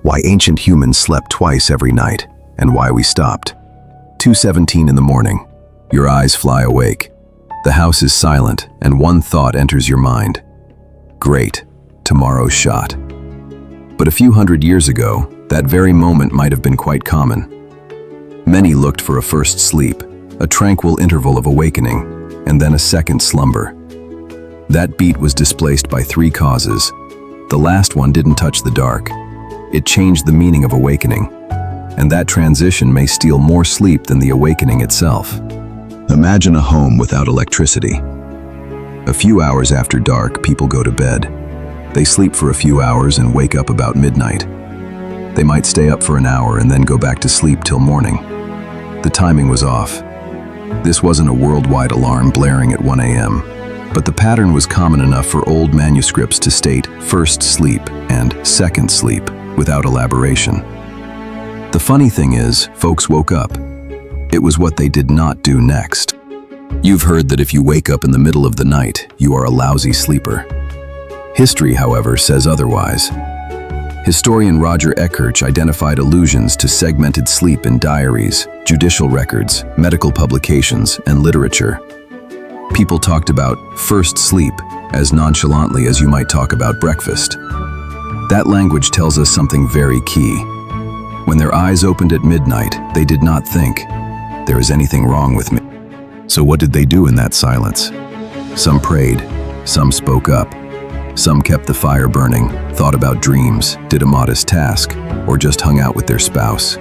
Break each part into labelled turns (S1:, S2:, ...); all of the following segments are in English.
S1: Why ancient humans slept twice every night, and why we stopped. 2:17 in the morning. Your eyes fly awake. The house is silent, and one thought enters your mind. Great, tomorrow's shot. But a few hundred years ago, that very moment might have been quite common. Many looked for a first sleep, a tranquil interval of awakening, and then a second slumber. That beat was displaced by three causes. The last one didn't touch the dark. It changed the meaning of awakening, and that transition may steal more sleep than the awakening itself. Imagine a home without electricity. A few hours after dark, people go to bed. They sleep for a few hours and wake up about midnight. They might stay up for an hour and then go back to sleep till morning. The timing was off. This wasn't a worldwide alarm blaring at 1 a.m., but the pattern was common enough for old manuscripts to state first sleep and second sleep without elaboration. The funny thing is, folks woke up. It was what they did not do next. You've heard that if you wake up in the middle of the night, you are a lousy sleeper. History, however, says otherwise. Historian Roger Eckhart identified allusions to segmented sleep in diaries, judicial records, medical publications, and literature. People talked about first sleep as nonchalantly as you might talk about breakfast. That language tells us something very key. When their eyes opened at midnight, they did not think, "There is anything wrong with me." So what did they do in that silence? Some prayed, some spoke up, some kept the fire burning, thought about dreams, did a modest task, or just hung out with their spouse.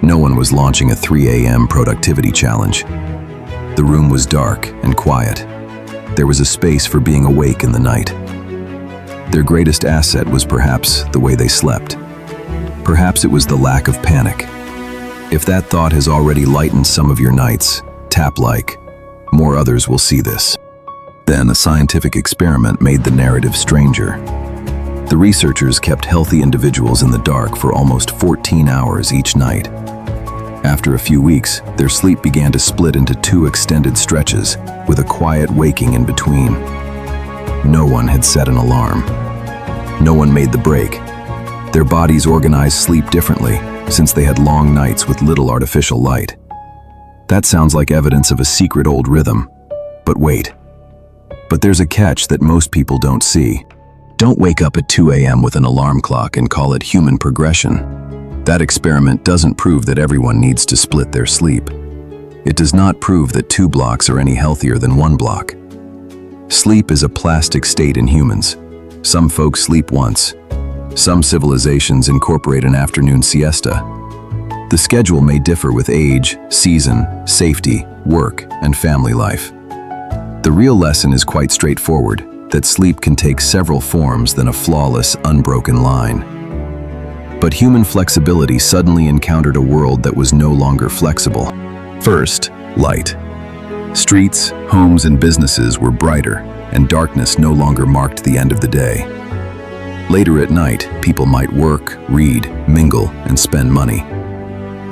S1: No one was launching a 3 a.m. productivity challenge. The room was dark and quiet. There was a space for being awake in the night. Their greatest asset was perhaps the way they slept. Perhaps it was the lack of panic. If that thought has already lightened some of your nights, tap like. More others will see this. Then a scientific experiment made the narrative stranger. The researchers kept healthy individuals in the dark for almost 14 hours each night. After a few weeks, their sleep began to split into two extended stretches, with a quiet waking in between. No one had set an alarm. No one made the break. Their bodies organized sleep differently, since they had long nights with little artificial light. That sounds like evidence of a secret old rhythm. But wait. But there's a catch that most people don't see. Don't wake up at 2 a.m. with an alarm clock and call it human progression. That experiment doesn't prove that everyone needs to split their sleep. It does not prove that 2 blocks are any healthier than 1 block. Sleep is a plastic state in humans. Some folks sleep once. Some civilizations incorporate an afternoon siesta. The schedule may differ with age, season, safety, work, and family life. The real lesson is quite straightforward, that sleep can take several forms than a flawless, unbroken line. But human flexibility suddenly encountered a world that was no longer flexible. First, light. Streets, homes, and businesses were brighter, and darkness no longer marked the end of the day. Later at night, people might work, read, mingle, and spend money.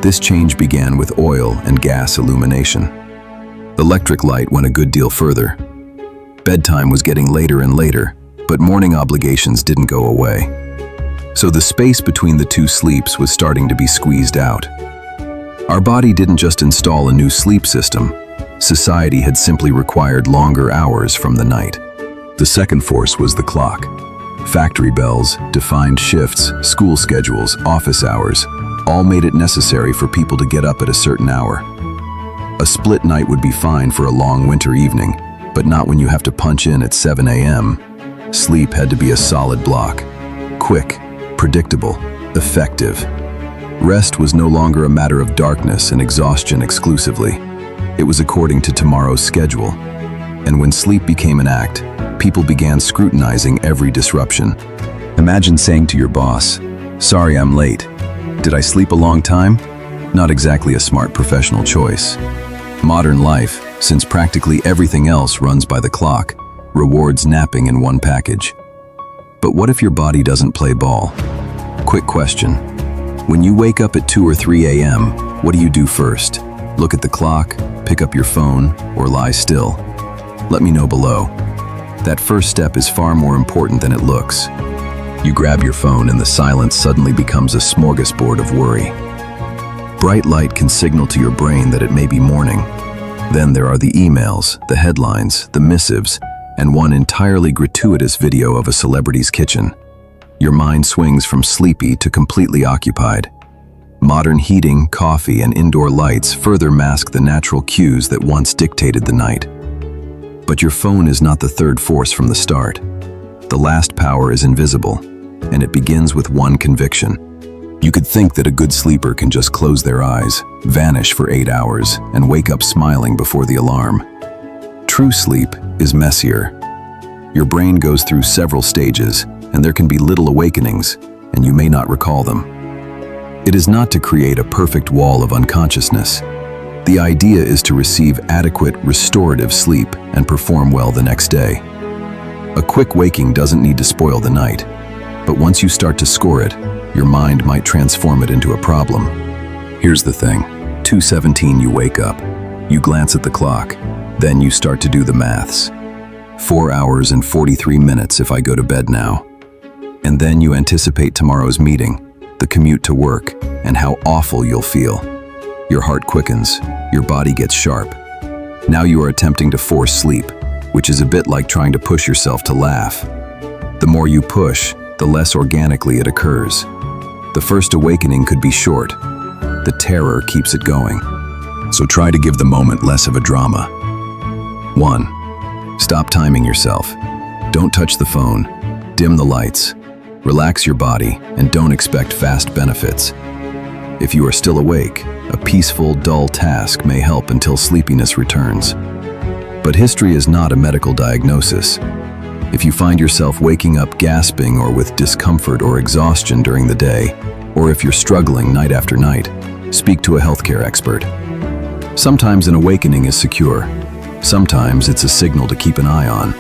S1: This change began with oil and gas illumination. Electric light went a good deal further. Bedtime was getting later and later, but morning obligations didn't go away. So the space between the two sleeps was starting to be squeezed out. Our body didn't just install a new sleep system. Society had simply required longer hours from the night. The second force was the clock. Factory bells, defined shifts, school schedules, office hours, all made it necessary for people to get up at a certain hour. A split night would be fine for a long winter evening, but not when you have to punch in at 7 a.m. Sleep had to be a solid block. Quick, predictable, effective. Rest was no longer a matter of darkness and exhaustion exclusively. It was according to tomorrow's schedule. And when sleep became an act, people began scrutinizing every disruption. Imagine saying to your boss, "Sorry, I'm late. Did I sleep a long time?" Not exactly a smart professional choice. Modern life, since practically everything else runs by the clock, rewards napping in one package. But what if your body doesn't play ball? Quick question. When you wake up at 2 or 3 a.m., what do you do first? Look at the clock, pick up your phone, or lie still? Let me know below. That first step is far more important than it looks. You grab your phone and the silence suddenly becomes a smorgasbord of worry. Bright light can signal to your brain that it may be morning. Then there are the emails, the headlines, the missives, and one entirely gratuitous video of a celebrity's kitchen. Your mind swings from sleepy to completely occupied. Modern heating, coffee, and indoor lights further mask the natural cues that once dictated the night. But your phone is not the third force from the start. The last power is invisible, and it begins with one conviction. You could think that a good sleeper can just close their eyes, vanish for 8 hours, and wake up smiling before the alarm. True sleep is messier. Your brain goes through several stages, and there can be little awakenings, and you may not recall them. It is not to create a perfect wall of unconsciousness. The idea is to receive adequate, restorative sleep and perform well the next day. A quick waking doesn't need to spoil the night, but once you start to score it, your mind might transform it into a problem. Here's the thing. 2:17 you wake up. You glance at the clock. Then you start to do the maths. 4 hours and 43 minutes if I go to bed now. And then you anticipate tomorrow's meeting, the commute to work, and how awful you'll feel. Your heart quickens, your body gets sharp. Now you are attempting to force sleep, which is a bit like trying to push yourself to laugh. The more you push, the less organically it occurs. The first awakening could be short. The terror keeps it going. So try to give the moment less of a drama. 1. Stop timing yourself. Don't touch the phone. Dim the lights. Relax your body and don't expect fast benefits. If you are still awake, a peaceful, dull task may help until sleepiness returns. But history is not a medical diagnosis. If you find yourself waking up gasping or with discomfort or exhaustion during the day, or if you're struggling night after night, speak to a healthcare expert. Sometimes an awakening is secure. Sometimes it's a signal to keep an eye on.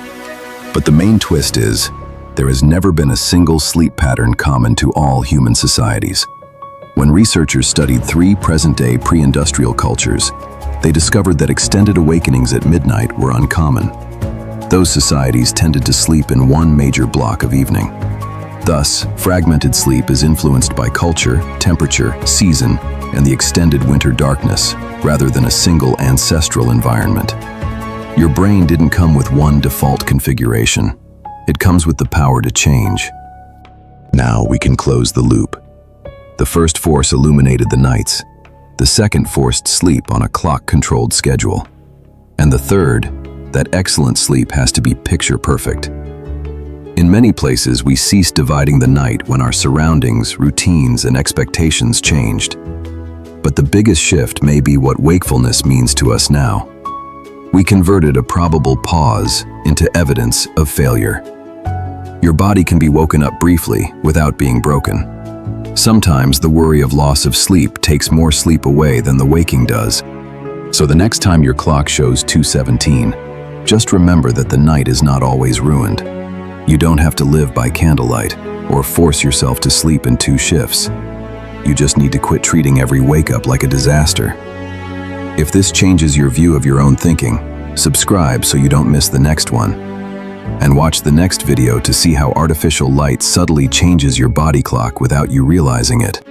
S1: But the main twist is, there has never been a single sleep pattern common to all human societies. When researchers studied 3 present-day pre-industrial cultures, they discovered that extended awakenings at midnight were uncommon. Those societies tended to sleep in one major block of evening. Thus, fragmented sleep is influenced by culture, temperature, season, and the extended winter darkness, rather than a single ancestral environment. Your brain didn't come with one default configuration. It comes with the power to change. Now we can close the loop. The first force illuminated the nights. The second forced sleep on a clock-controlled schedule. And the third, that excellent sleep has to be picture perfect. In many places, we ceased dividing the night when our surroundings, routines, and expectations changed. But the biggest shift may be what wakefulness means to us now. We converted a probable pause into evidence of failure. Your body can be woken up briefly without being broken. Sometimes the worry of loss of sleep takes more sleep away than the waking does. So the next time your clock shows 2:17, just remember that the night is not always ruined. You don't have to live by candlelight or force yourself to sleep in 2 shifts. You just need to quit treating every wake-up like a disaster. If this changes your view of your own thinking, subscribe so you don't miss the next one. And watch the next video to see how artificial light subtly changes your body clock without you realizing it.